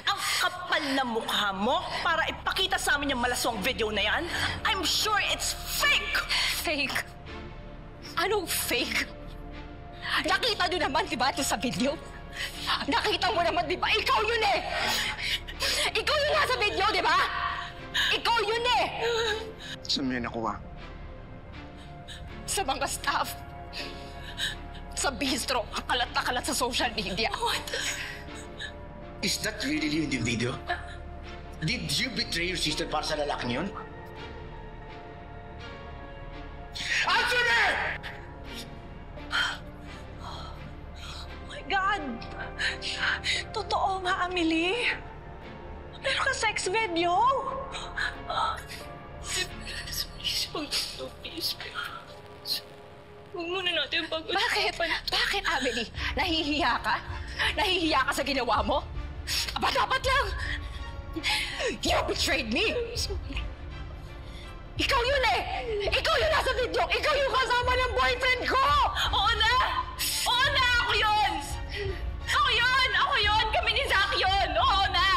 Ang kapal na mukha mo para ipakita sa amin yung malaswang video na yan. I'm sure it's fake! Fake? Anong fake? Nakita nyo naman, di ba, ito sa video? Nakita mo naman, di ba? Ikaw yun eh! Ikaw yung nasa video, di ba? Ikaw yun eh! Saan mo yan nakuha? Sa mga staff. Sa bistro. Kalat na kalat sa social media. What? Is that really you in the video? Did you betray your sister para sa lalaking yun? Answer me! Oh my God! Totoo nga, Amelie. Meron ka sex video? Please. Huwag muna natin Bakit? Bakit, Amelie? Nahihiya ka? Nahihiya ka sa ginawa mo? Aba, dapat lang! You betrayed me! Ikaw yun eh! Ikaw yung nasa video! Ikaw yung kasama ng boyfriend ko! Oo na! Oo na! Ako yun! Ako yun! Ako yun! Kami ni Zach yun! Oo na!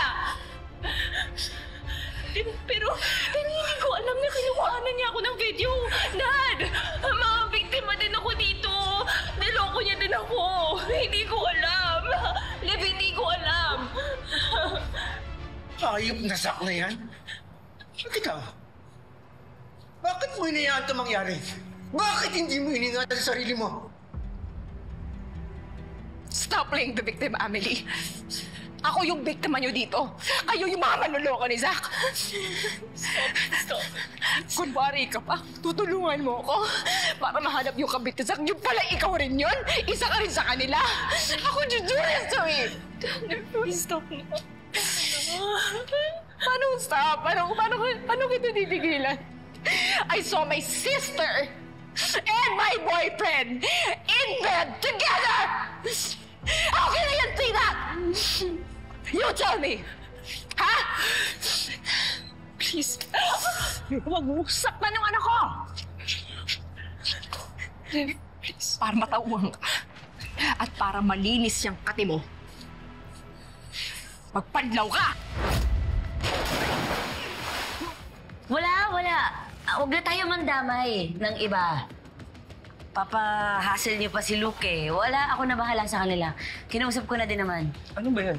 Pero hindi ko alam na kinukuhanan niya ako ng video. Dad! Mga biktima din ako dito. Niloko niya din ako. Hindi ko alam. Liv, hindi ko alam. Ayop na Zach na yan? Bakit ikaw? Bakit mo hinayaan ito mangyari? Bakit hindi mo iningatan sa sarili mo? Stop playing the victim, Amelie. Ako yung biktima niyo dito. Kayo yung mga manloloko ni Zach. Stop. Kunwari ka pa, tutulungan mo ako para mahanap yung kabit ni Zach. Yung pala ikaw rin yun. Isa ka rin sa kanila. Ako jujuris to eh. Stop na. Paano stop? Paano kita titigilan? I saw my sister and my boyfriend in bed together! How can I see that? You tell me! Ha? Please. Huwag mo saktan yung anak ko! Please. Para matauwang ka. At para malinis yung kati mo. Magpadlaw ka! Wala. Huwag na tayo mandamay ng iba. Papa-hassle niyo pa si Luke eh. Wala, ako na bahala sa kanila. Kinausap ko na din naman. Ano ba yan?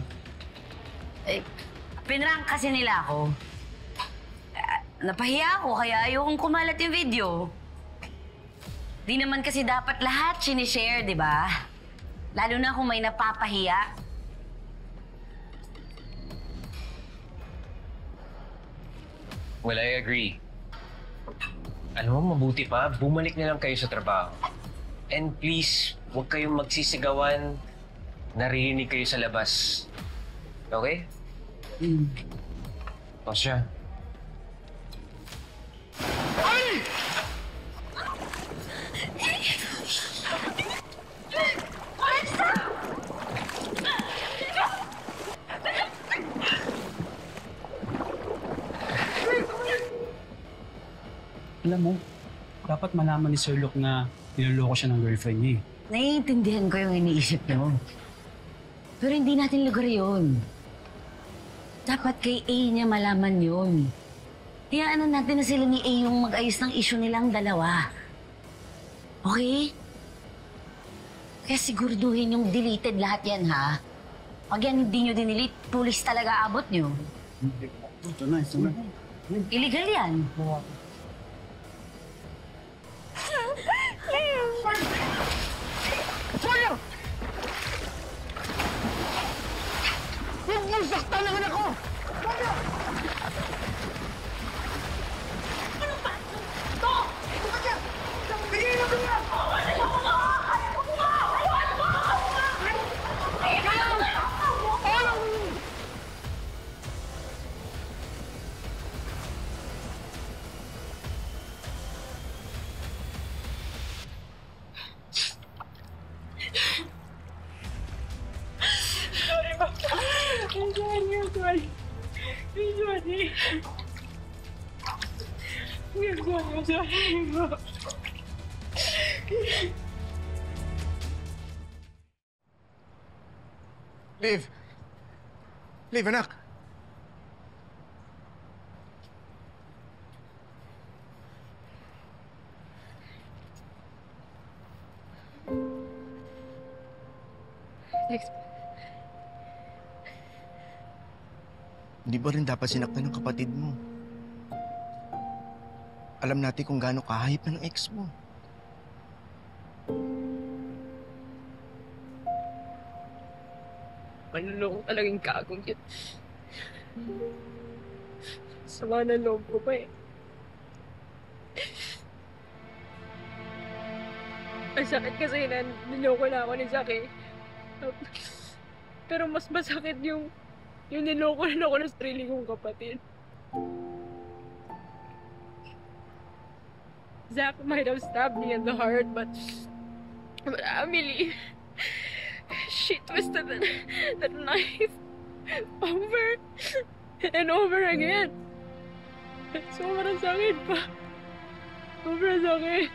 Eh, pinrank kasi nila ako. Napahiya ako, kaya ayokong kumalat yung video. Di naman kasi dapat lahat sinishare, di ba? Lalo na kung may napapahiya. Well, I agree. Alam mo, mabuti pa, bumalik na lang kayo sa trabaho. And please, huwag kayong magsisigawan, naririnig kayo sa labas. Okay? O siya. Ay! Alam mo, dapat malaman ni Sir Luke na niloloko siya ng girlfriend niya eh. Naiintindihan ko yung iniisip niyo. Pero hindi natin lugar yun. Dapat kay A niya malaman yun. Hayaan natin na sila ni A yung mag-ayos ng issue nilang dalawa. Okay? Kaya siguraduhin yung deleted lahat yan, ha? Pag yan hindi nyo dinelete, pulis talaga abot nyo. Ito na. Illegal yan. Sawyer! Huwag mo saktan ang anak ko! Sawyer! Ano ba? Ito! Ito ka dyan! Bigay na ko yan! Liv, Liv, anak. Lex, Hindi ba rin dapat sinaktan ng kapatid mo? Alam natin kung gaano kahayop ng ex mo. manluloko talagang kagong yun. Sama na loob ko pa eh. Ang sakit kasi na niloko na ako ni Zaki. Pero mas masakit yung niloko na ako ng sarili kong kapatid. Zach might have stabbed me in the heart, but Amelie, she twisted that knife over and over again. Sobrang sakit pa. Sobrang sakit.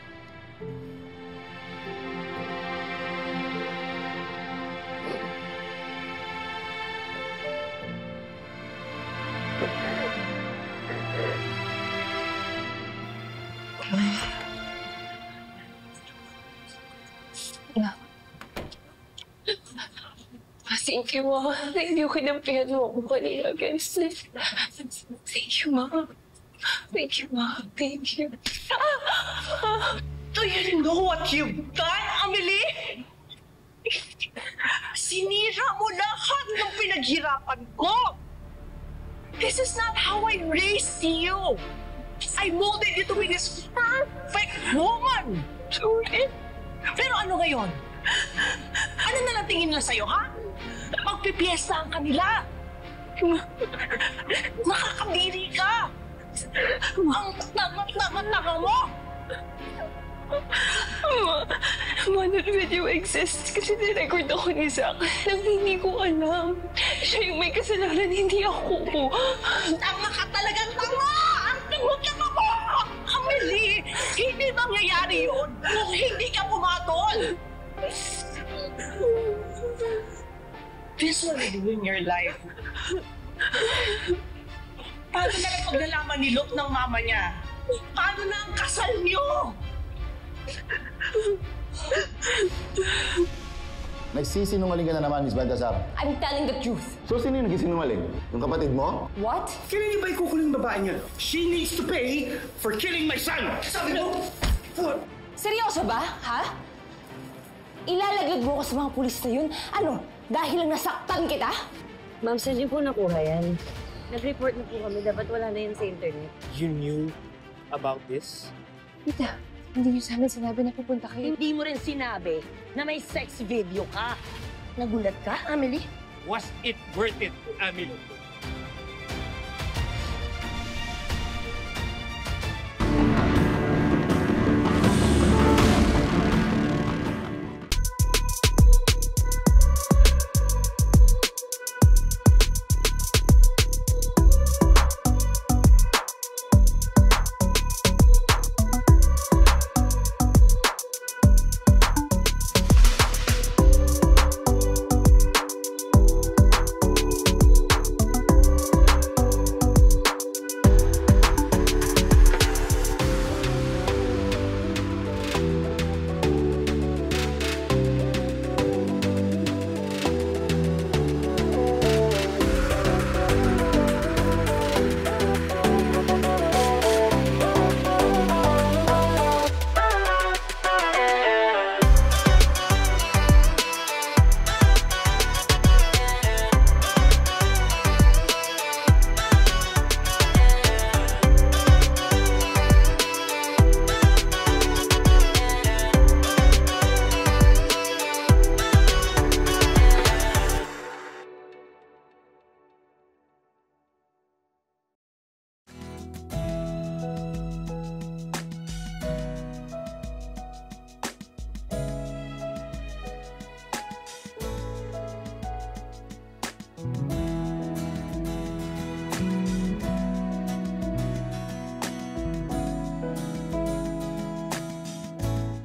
Thank you, Ma. Thank you. Kinampihan mo ako kanina, guys. Thank you, Ma. Thank you, Ma. Thank you. Do you know what you've done, Amelie? Sinira mo lahat ng pinaghirapan ko! This is not how I raised you! I molded you to be this perfect woman! Sorry. Pero ano ngayon? Ano na lang tingin nila sa'yo, ha? Magpipiesta ang kanila! Nakakabiri ka! Ang tanga-tanga-tanga mo! Ma, that video exists kasi nirecord ako ni Zach nang hindi ko alam. Siya yung may kasalanan, hindi ako. Tama ka talagang tama! Ang tanga-tanga mo! Amelie, hindi mangyayari yun kung hindi ka pumatol! This will ruin your life. Paano na lang pag nalaman ni Luke ng mama niya? Paano na ang kasal niyo? Nagsisinungaling ka na naman, Miss Baltasar. I'm telling the truth. So, sino yung nagsisinungaling? Yung kapatid mo? What? Kailan niyo ba ikukulong yung babae niya? She needs to pay for killing my son! Sabi mo! Seryoso ba? Ha? Ilalaglag mo ko sa mga pulis na yun? Ano? Dahil lang nasaktan kita? Ma'am, saan niyo po nakuha yan? Nag-report na po kami. Dapat wala na yun sa internet. You knew about this? Tita, hindi niyo sa amin sinabi na pupunta kayo. Hindi mo rin sinabi na may sex video ka. Nagulat ka, Amelie? Was it worth it, Amelie?